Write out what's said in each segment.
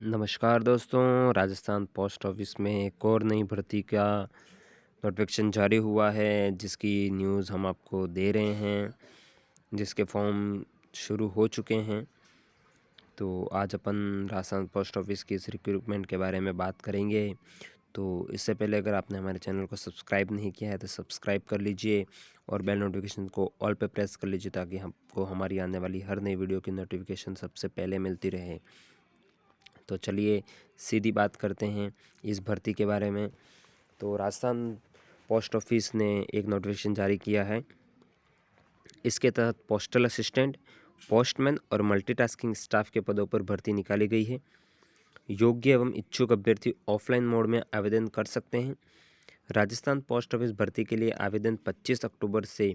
नमस्कार दोस्तों, Rajasthan post office में एक और नई भर्ती का नोटिफिकेशन जारी हुआ है, जिसकी न्यूज़ हम आपको दे रहे हैं, जिसके फॉर्म शुरू हो चुके हैं। तो आज अपन राजस्थान पोस्ट ऑफिस की इस रिक्रूटमेंट के बारे में बात करेंगे। तो इससे पहले अगर आपने हमारे चैनल को सब्सक्राइब नहीं किया है तो सब्सक्राइब कर लीजिए और बेल नोटिफिकेशन को ऑल पे प्रेस कर लीजिए, ताकि हमको हमारी आने वाली हर नई वीडियो की नोटिफिकेशन सबसे पहले मिलती रहे। तो चलिए सीधी बात करते हैं इस भर्ती के बारे में। तो राजस्थान पोस्ट ऑफिस ने एक नोटिफिकेशन जारी किया है। इसके तहत पोस्टल असिस्टेंट, पोस्टमैन और मल्टीटास्किंग स्टाफ के पदों पर भर्ती निकाली गई है। योग्य एवं इच्छुक अभ्यर्थी ऑफलाइन मोड में आवेदन कर सकते हैं। राजस्थान पोस्ट ऑफिस भर्ती के लिए आवेदन 25 अक्टूबर से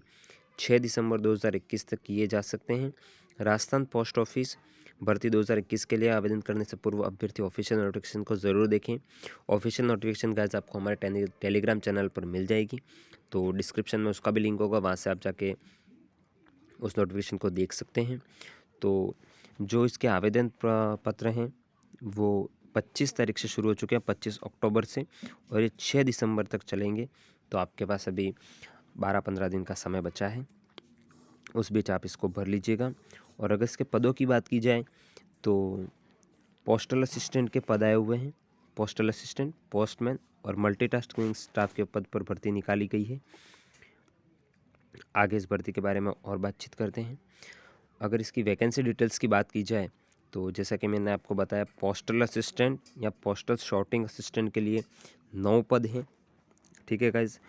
6 दिसंबर 2021 तक किए जा सकते हैं। राजस्थान पोस्ट ऑफिस भर्ती 2021 के लिए आवेदन करने से पूर्व अभ्यर्थी ऑफिशियल नोटिफिकेशन को ज़रूर देखें। ऑफिशियल नोटिफिकेशन गाइस आपको हमारे टेलीग्राम चैनल पर मिल जाएगी, तो डिस्क्रिप्शन में उसका भी लिंक होगा, वहाँ से आप जाके उस नोटिफिकेशन को देख सकते हैं। तो जो इसके आवेदन पत्र हैं वो 25 तारीख से शुरू हो चुके हैं, 25 अक्टूबर से, और ये 6 दिसंबर तक चलेंगे। तो आपके पास अभी 12-15 दिन का समय बचा है, उस बीच आप इसको भर लीजिएगा। और अगर इसके पदों की बात की जाए तो पोस्टल असिस्टेंट के पद आए हुए हैं। पोस्टल असिस्टेंट, पोस्टमैन और मल्टीटास्किंग स्टाफ के पद पर भर्ती निकाली गई है। आगे इस भर्ती के बारे में और बातचीत करते हैं। अगर इसकी वैकेंसी डिटेल्स की बात की जाए तो जैसा कि मैंने आपको बताया, पोस्टल असिस्टेंट या पोस्टल शॉर्टिंग असिस्टेंट के लिए 9 पद हैं। ठीक है गाइज।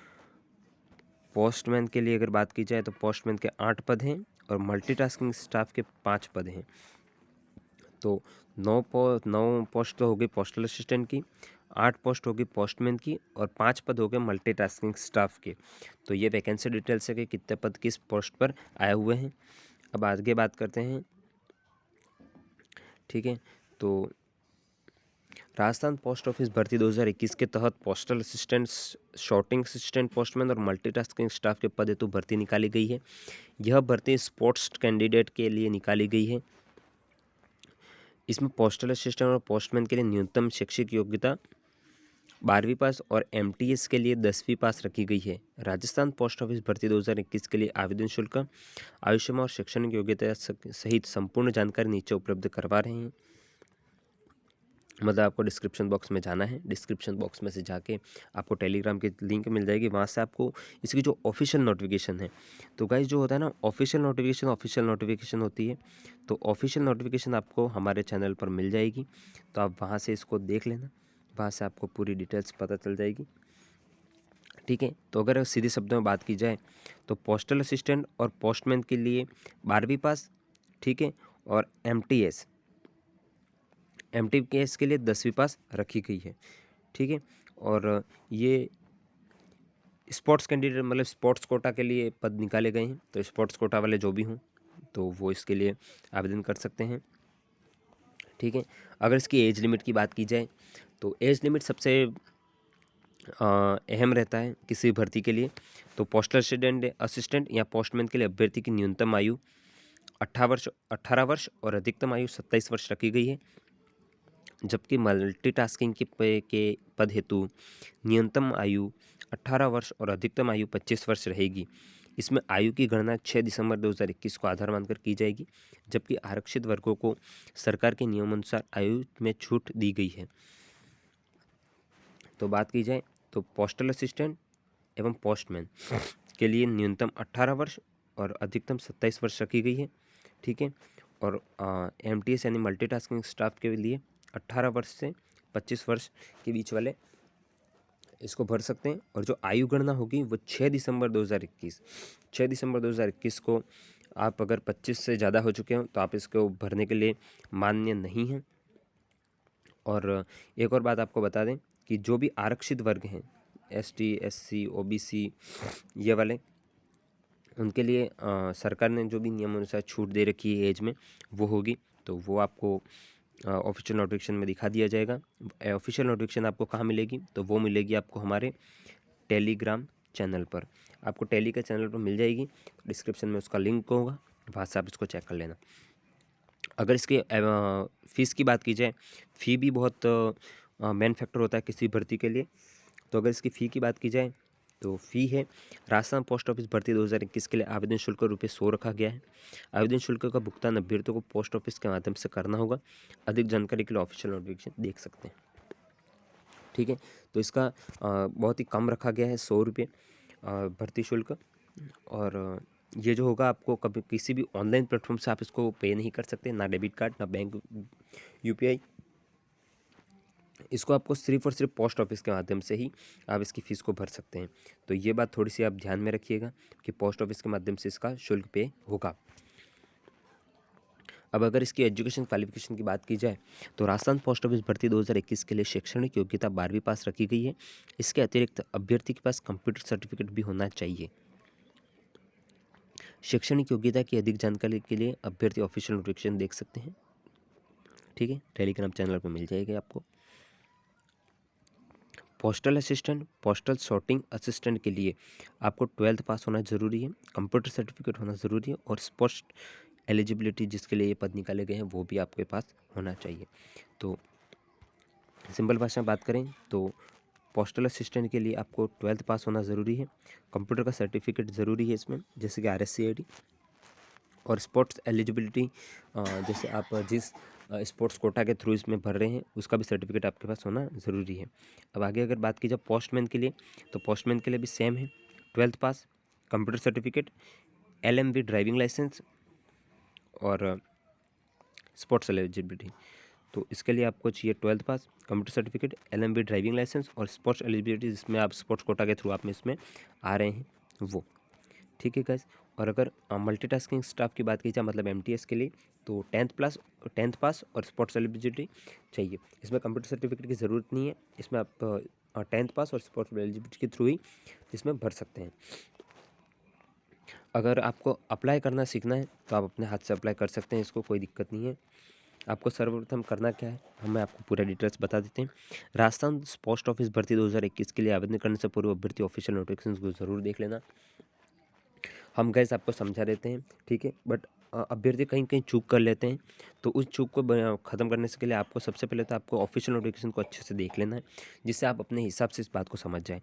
पोस्टमैन के लिए अगर बात की जाए तो पोस्टमैन के 8 पद हैं और मल्टीटास्किंग स्टाफ के 5 पद हैं। तो 9 पोस्ट तो होगी पोस्टल असिस्टेंट की, 8 पोस्ट होगी पोस्टमैन की और 5 पद हो गए मल्टीटास्किंग स्टाफ के। तो ये वैकेंसी डिटेल्स है कि कितने पद किस पोस्ट पर आए हुए हैं। अब आगे बात करते हैं। ठीक है, तो राजस्थान पोस्ट ऑफिस भर्ती 2021 के तहत postal assistant, sorting assistant, postman और मल्टीटास्किंग स्टाफ के पद हेतु भर्ती निकाली गई है। यह भर्ती स्पोर्ट्स कैंडिडेट के लिए निकाली गई है। इसमें पोस्टल असिस्टेंट और पोस्टमैन के लिए न्यूनतम शैक्षिक योग्यता 12वीं पास और एमटीएस के लिए 10वीं पास रखी गई है। राजस्थान पोस्ट ऑफिस भर्ती 2021 के लिए आवेदन शुल्क, आयुष्मान और शैक्षणिक योग्यता सहित संपूर्ण जानकारी नीचे उपलब्ध करवा रहे हैं। मतलब आपको डिस्क्रिप्शन बॉक्स में जाना है, डिस्क्रिप्शन बॉक्स में से जाके आपको टेलीग्राम की लिंक मिल जाएगी, वहाँ से आपको इसकी जो ऑफिशियल नोटिफिकेशन है, तो गाइस जो होता है ना ऑफिशियल नोटिफिकेशन होती है, तो ऑफिशियल नोटिफिकेशन आपको हमारे चैनल पर मिल जाएगी। तो आप वहाँ से इसको देख लेना, वहाँ से आपको पूरी डिटेल्स पता चल जाएगी। ठीक है, तो अगर सीधे शब्दों में बात की जाए तो पोस्टल असिस्टेंट और पोस्टमैन के लिए 12वीं पास, ठीक है, और एमटीएस के लिए 10वीं पास रखी गई है। ठीक है, और ये स्पोर्ट्स कैंडिडेट मतलब स्पोर्ट्स कोटा के लिए पद निकाले गए हैं। तो स्पोर्ट्स कोटा वाले जो भी हों तो वो इसके लिए आवेदन कर सकते हैं। ठीक है, अगर इसकी एज लिमिट की बात की जाए तो एज लिमिट सबसे अहम रहता है किसी भर्ती के लिए। तो पोस्टल असिस्टेंट या पोस्टमैन के लिए अभ्यर्थी की न्यूनतम आयु 18 वर्ष और अधिकतम आयु 27 वर्ष रखी गई है। जबकि मल्टीटास्किंग के पद हेतु न्यूनतम आयु 18 वर्ष और अधिकतम आयु 25 वर्ष रहेगी। इसमें आयु की गणना 6 दिसंबर 2021 को आधार मानकर की जाएगी, जबकि आरक्षित वर्गों को सरकार के नियमानुसार आयु में छूट दी गई है। तो बात की जाए तो पोस्टल असिस्टेंट एवं पोस्टमैन के लिए न्यूनतम 18 वर्ष और अधिकतम 27 वर्ष रखी गई है। ठीक है, और एमटीएस यानी मल्टीटास्किंग स्टाफ के लिए 18 वर्ष से 25 वर्ष के बीच वाले इसको भर सकते हैं। और जो आयु गणना होगी वो 6 दिसंबर 2021 को, आप अगर 25 से ज़्यादा हो चुके हो तो आप इसको भरने के लिए मान्य नहीं हैं। और एक और बात आपको बता दें कि जो भी आरक्षित वर्ग हैं, एसटी, एससी, ओबीसी, ये वाले, उनके लिए सरकार ने जो भी नियम अनुसार छूट दे रखी है एज में, वो होगी। तो वो आपको ऑफिशियल नोटिफिकेशन में दिखा दिया जाएगा। ऑफिशियल नोटिफिकेशन आपको कहाँ मिलेगी? तो वो मिलेगी आपको हमारे टेलीग्राम चैनल पर। आपको टेली के चैनल पर मिल जाएगी, डिस्क्रिप्शन में उसका लिंक होगा, वहाँ से आप इसको चेक कर लेना। अगर इसके फ़ीस की बात की जाए, फ़ी भी बहुत मेन फैक्टर होता है किसी भर्ती के लिए। तो अगर इसकी फ़ी की बात की जाए तो फ़ी है, राजस्थान पोस्ट ऑफिस भर्ती 2021 के लिए आवेदन शुल्क ₹100 रखा गया है। आवेदन शुल्क का भुगतान अभ्यर्थियों को पोस्ट ऑफिस के माध्यम से करना होगा। अधिक जानकारी के लिए ऑफिशियल नोटिफिकेशन देख सकते हैं। ठीक है, तो इसका बहुत ही कम रखा गया है, ₹100 भर्ती शुल्क। और ये जो होगा, आपको कभी किसी भी ऑनलाइन प्लेटफॉर्म से आप इसको पे नहीं कर सकते, ना डेबिट कार्ड, ना बैंक यूपीआई। इसको आपको सिर्फ और सिर्फ पोस्ट ऑफिस के माध्यम से ही आप इसकी फ़ीस को भर सकते हैं। तो ये बात थोड़ी सी आप ध्यान में रखिएगा कि पोस्ट ऑफिस के माध्यम से इसका शुल्क पे होगा। अब अगर इसकी एजुकेशन क्वालिफिकेशन की बात की जाए तो राजस्थान पोस्ट ऑफिस भर्ती 2021 के लिए शैक्षणिक योग्यता 12वीं पास रखी गई है। इसके अतिरिक्त अभ्यर्थी के पास कंप्यूटर सर्टिफिकेट भी होना चाहिए। शैक्षणिक योग्यता की अधिक जानकारी के लिए अभ्यर्थी ऑफिशियल नोटिफिकेशन देख सकते हैं। ठीक है, टेलीग्राम चैनल पर मिल जाएगी आपको। Postal assistant, postal sorting assistant के लिए आपको 12th पास होना ज़रूरी है, कंप्यूटर सर्टिफिकेट होना ज़रूरी है, और स्पोर्ट्स एलिजिबिलिटी जिसके लिए ये पद निकाले गए हैं वो भी आपके पास होना चाहिए। तो सिंपल भाषा में बात करें तो पोस्टल असिस्टेंट के लिए आपको 12th पास होना ज़रूरी है, कंप्यूटर का सर्टिफिकेट ज़रूरी है इसमें, जैसे कि RSCID। और स्पोर्ट्स एलिजिबिलिटी, जैसे आप जिस स्पोर्ट्स कोटा के थ्रू इसमें भर रहे हैं उसका भी सर्टिफिकेट आपके पास होना ज़रूरी है। अब आगे अगर बात की जाए पोस्टमैन के लिए, तो पोस्टमैन के लिए भी सेम है, 12th pass, computer certificate, LMV driving licence और स्पोर्ट्स एलिजिबिलिटी। तो इसके लिए आपको चाहिए 12th pass, computer certificate, LMV driving licence और स्पोर्ट्स एलिजिबिलिटी, जिसमें आप स्पोर्ट्स कोटा के थ्रू आप में इसमें आ रहे हैं वो। ठीक है गाइस। और अगर मल्टीटास्किंग स्टाफ की बात की जाए, मतलब MTS के लिए, तो 10th पास और स्पोर्ट्स एलिजिबिलिटी चाहिए। इसमें कंप्यूटर सर्टिफिकेट की ज़रूरत नहीं है, इसमें आप 10th पास और स्पोर्ट्स एलिजिबिलिटी के थ्रू ही इसमें भर सकते हैं। अगर आपको अप्लाई करना सीखना है तो आप अपने हाथ से अप्लाई कर सकते हैं, इसको कोई दिक्कत नहीं है। आपको सर्वप्रथम करना क्या है, हम आपको पूरा डिटेल्स बता देते हैं। राजस्थान पोस्ट ऑफिस भर्ती 2021 के लिए आवेदन करने से पूर्व अभ्यर्थी ऑफिशियल नोटिफिकेशन को ज़रूर देख लेना। हम गैस आपको समझा देते हैं, ठीक है, बट अभ्यर्थी कहीं कहीं चूक कर लेते हैं। तो उस चूक को ख़त्म करने से के लिए आपको सबसे पहले तो आपको ऑफिशियल नोटिफिकेशन को अच्छे से देख लेना है, जिससे आप अपने हिसाब से इस बात को समझ जाएं।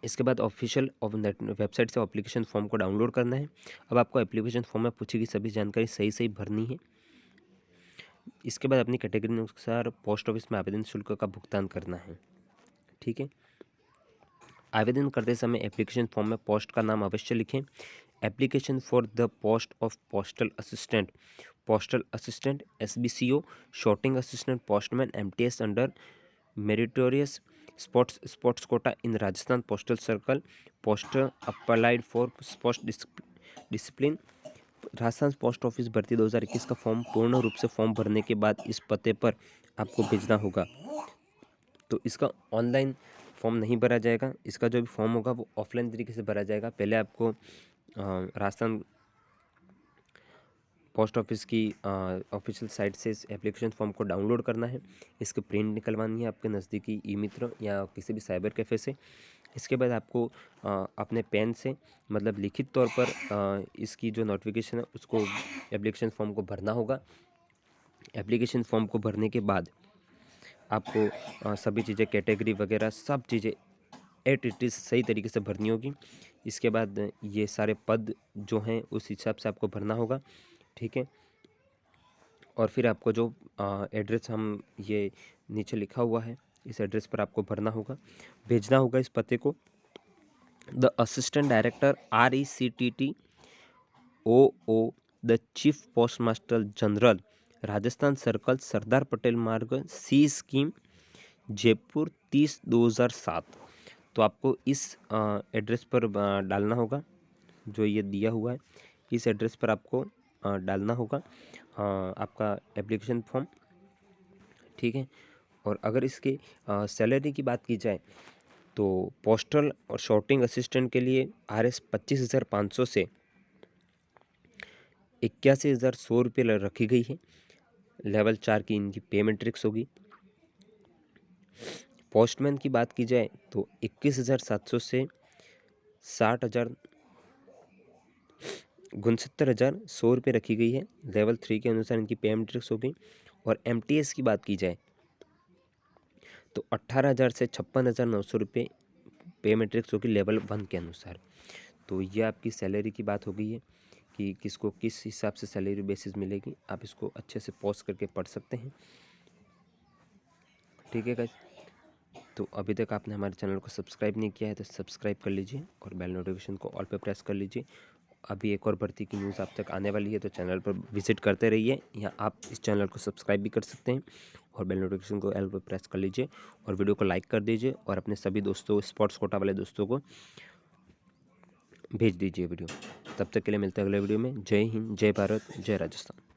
इसके बाद ऑफिशियल वेबसाइट से एप्लीकेशन फॉर्म को डाउनलोड करना है। अब आपको एप्लीकेशन फॉर्म में पूछी गई सभी जानकारी सही सही भरनी है। इसके बाद अपनी कैटेगरी अनुसार पोस्ट ऑफिस में आवेदन शुल्क का भुगतान करना है। ठीक है, आवेदन करते समय एप्लीकेशन फॉर्म में पोस्ट का नाम अवश्य लिखें। Application for the post of postal assistant SBCO, sorting assistant, postman, MTS under meritorious sports quota in Rajasthan postal circle, post applied for post discipline. Rajasthan post office भर्ती 2021 का फॉर्म पूर्ण रूप से फॉर्म भरने के बाद इस पते पर आपको भेजना होगा। तो इसका ऑनलाइन फॉर्म नहीं भरा जाएगा, इसका जो भी फॉर्म होगा वो ऑफलाइन तरीके से भरा जाएगा। पहले आपको राजस्थान पोस्ट ऑफिस की ऑफिशियल साइट से इस एप्लीकेशन फॉर्म को डाउनलोड करना है। इसकी प्रिंट निकलवानी है आपके नज़दीकी ई-मित्र या किसी भी साइबर कैफ़े से। इसके बाद आपको अपने पेन से, मतलब लिखित तौर पर इसकी जो नोटिफिकेशन है उसको, एप्लीकेशन फॉर्म को भरना होगा। एप्लीकेशन फॉर्म को भरने के बाद आपको सभी चीज़ें, कैटेगरी वगैरह सब चीज़ें एट इट इज़ सही तरीके से भरनी होगी। इसके बाद ये सारे पद जो हैं उस हिसाब से आपको भरना होगा। ठीक है, और फिर आपको जो एड्रेस हम ये नीचे लिखा हुआ है इस एड्रेस पर आपको भरना होगा, भेजना होगा इस पते को। The assistant director RECTT OO, the chief post master general, Rajasthan circle, Sardar Patel Marg, C scheme, Jaipur 30/2007। तो आपको इस एड्रेस पर डालना होगा, जो ये दिया हुआ है इस एड्रेस पर आपको डालना होगा आपका एप्लीकेशन फॉर्म। ठीक है, और अगर इसके सैलरी की बात की जाए तो पोस्टल और शॉर्टिंग असिस्टेंट के लिए RS 25,500 से 81,100 रखी गई है। लेवल 4 की इनकी पे मैट्रिक्स होगी। पोस्टमैन की बात की जाए तो 21,700 से 60,000 ₹69,100 रखी गई है। लेवल 3 के अनुसार इनकी पे मैट्रिक्स हो गई। और एमटीएस की बात की जाए तो 18,000 से 56,900 रुपये पे मैट्रिक्स होगी लेवल 1 के अनुसार। तो ये आपकी सैलरी की बात हो गई है कि किसको किस हिसाब से सैलरी बेसिस मिलेगी। आप इसको अच्छे से पॉज करके पढ़ सकते हैं। ठीक है गाइस, तो अभी तक आपने हमारे चैनल को सब्सक्राइब नहीं किया है तो सब्सक्राइब कर लीजिए और बेल नोटिफिकेशन को ऑल पे प्रेस कर लीजिए। अभी एक और भर्ती की न्यूज़ आप तक आने वाली है, तो चैनल पर विजिट करते रहिए। या आप इस चैनल को सब्सक्राइब भी कर सकते हैं और बेल नोटिफिकेशन को ऑल पे प्रेस कर लीजिए और वीडियो को लाइक कर दीजिए और अपने सभी दोस्तों, स्पोर्ट्स कोटा वाले दोस्तों को भेज दीजिए वीडियो। तब तक के लिए मिलते हैं अगले वीडियो में। जय हिंद, जय भारत, जय राजस्थान।